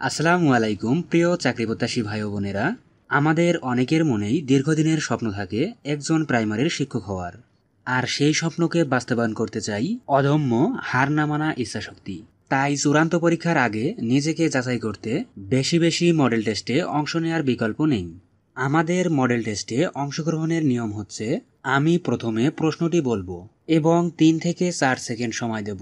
আসসালামু আলাইকুম প্রিয় চাকরি প্রত্যাশী ভাই ও বোনেরা, আমাদের অনেকের মনেই দীর্ঘদিনের স্বপ্ন থাকে একজন প্রাইমারির শিক্ষক হওয়ার। আর সেই স্বপ্নকে বাস্তবায়ন করতে চাই অদম্য হার না মানা ইচ্ছাশক্তি। তাই চূড়ান্ত পরীক্ষার আগে নিজেকে যাচাই করতে বেশি বেশি মডেল টেস্টে অংশ নেওয়ার বিকল্প নেই। আমাদের মডেল টেস্টে অংশগ্রহণের নিয়ম হচ্ছে, আমি প্রথমে প্রশ্নটি বলবো এবং 3 থেকে 4 সেকেন্ড সময় দেব।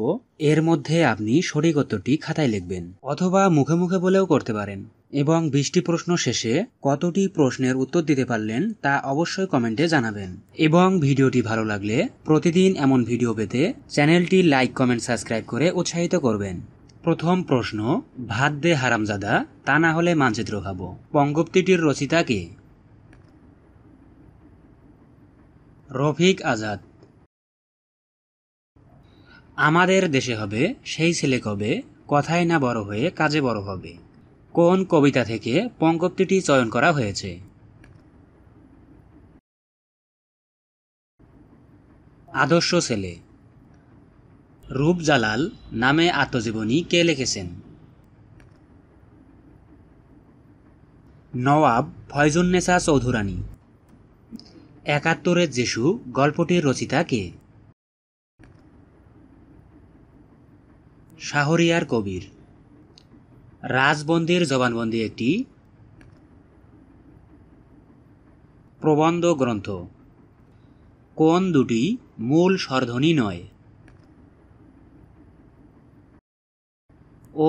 এর মধ্যে আপনি সঠিক উত্তরটি খাতায় লিখবেন অথবা মুখে মুখে বলেও করতে পারেন। এবং 20টি প্রশ্ন শেষে কতটি প্রশ্নের উত্তর দিতে পারলেন তা অবশ্যই কমেন্টে জানাবেন। এবং ভিডিওটি ভালো লাগলে প্রতিদিন এমন ভিডিও পেতে চ্যানেলটি লাইক, কমেন্ট, সাবস্ক্রাইব করে উৎসাহিত করবেন। প্রথম প্রশ্ন, ভাত দে হারামজাদা, তা না হলে মানচিত্র খাবো। পঙ্গক্তিটির রচিতা কে? রফিক আজাদ। আমাদের দেশে হবে সেই ছেলে কবে, কথায় না বড় হয়ে কাজে বড় হবে। কোন কবিতা থেকে পঙ্গক্তিটি চয়ন করা হয়েছে? আদর্শ ছেলে। রূপজালাল নামে আত্মজীবনী কে লিখেছেন? নওয়াব ফয়জুন্নেসা চৌধুরানী। ৭১-এর যিশু গল্পটির রচিতা কে? শাহরিয়ার কবির। রাজবন্দির জবানবন্দি একটি প্রবন্ধ গ্রন্থ। কোন দুটি মূল স্বরধ্বনি নয়?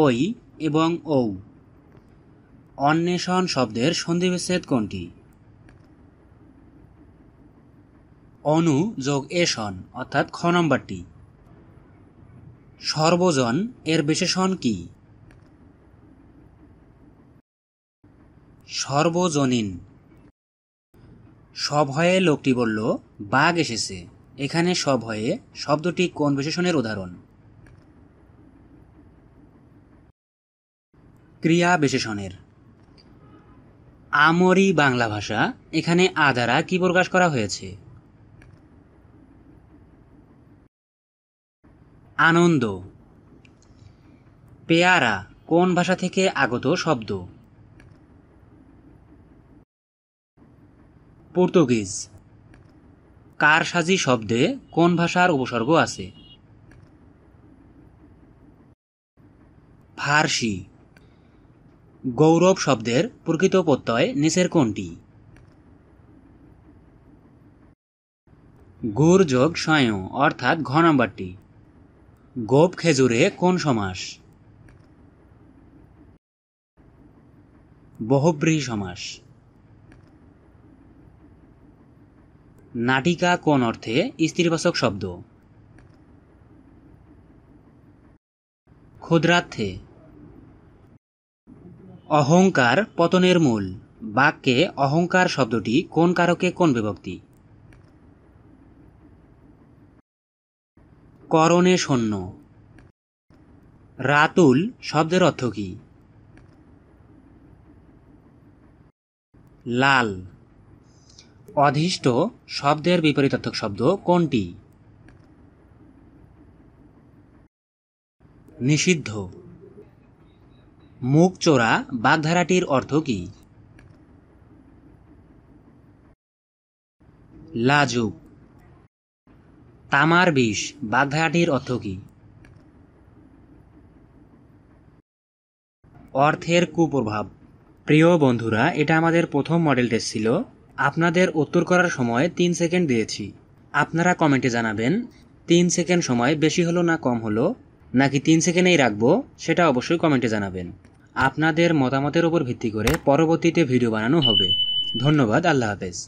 ওই এবং ঔ। অন্বেষণ শব্দের সন্ধিবিচ্ছেদ কোনটি? অনু যোগ এষণ, অর্থাৎ খ নম্বরটি। সর্বজন এর বিশেষণ কি? সর্বজনীন। সভয়ে লোকটি বলল, বাঘ এসেছে। এখানে সভয়ে শব্দটি কোন বিশেষণের উদাহরণ? ক্রিয়া বিশেষণের। আমরি বাংলা ভাষা, এখানে আ দ্বারা কি প্রকাশ করা হয়েছে? আনন্দ। পেয়ারা কোন ভাষা থেকে আগত শব্দ? পর্তুগিজ। কারসাজি শব্দে কোন ভাষার উপসর্গ আছে? ফার্সি। গৌরব শব্দের প্রকৃত প্রত্যয় নিচের কোনটি? গুর যোগ স্বয়ং, অর্থাৎ ঘ নম্বরটি। গোপ খেজুরে কোন সমাস? বহুব্রীহি সমাস। নাটিকা কোন অর্থে স্ত্রীবাচক শব্দ? ক্ষুদ্রার্থে। অহংকার পতনের মূল। বাক্যে অহংকার শব্দটি কোন কারকে কোন বিভক্তি? করণে শূন্য। রাতুল শব্দের অর্থ কি? লাল। অধিষ্ঠ শব্দের বিপরীতার্থক শব্দ কোনটি? নিষিদ্ধ। মুখ চোরা বাগধারাটির অর্থ কি? লাজুক। তামার বিষ বাগধারাটির অর্থ কি? অর্থের কুপ্রভাব। প্রিয় বন্ধুরা, এটা আমাদের প্রথম মডেল টেস্ট ছিল। আপনাদের উত্তর করার সময় 3 সেকেন্ড দিয়েছি। আপনারা কমেন্টে জানাবেন 3 সেকেন্ড সময় বেশি হলো না কম হলো, নাকি 3 সেকেন্ডেই রাখবো, সেটা অবশ্যই কমেন্টে জানাবেন। আপনাদের মতামতের উপর ভিত্তি করে পরবর্তীতে ভিডিও বানানো হবে। ধন্যবাদ। আল্লাহ হাফেজ।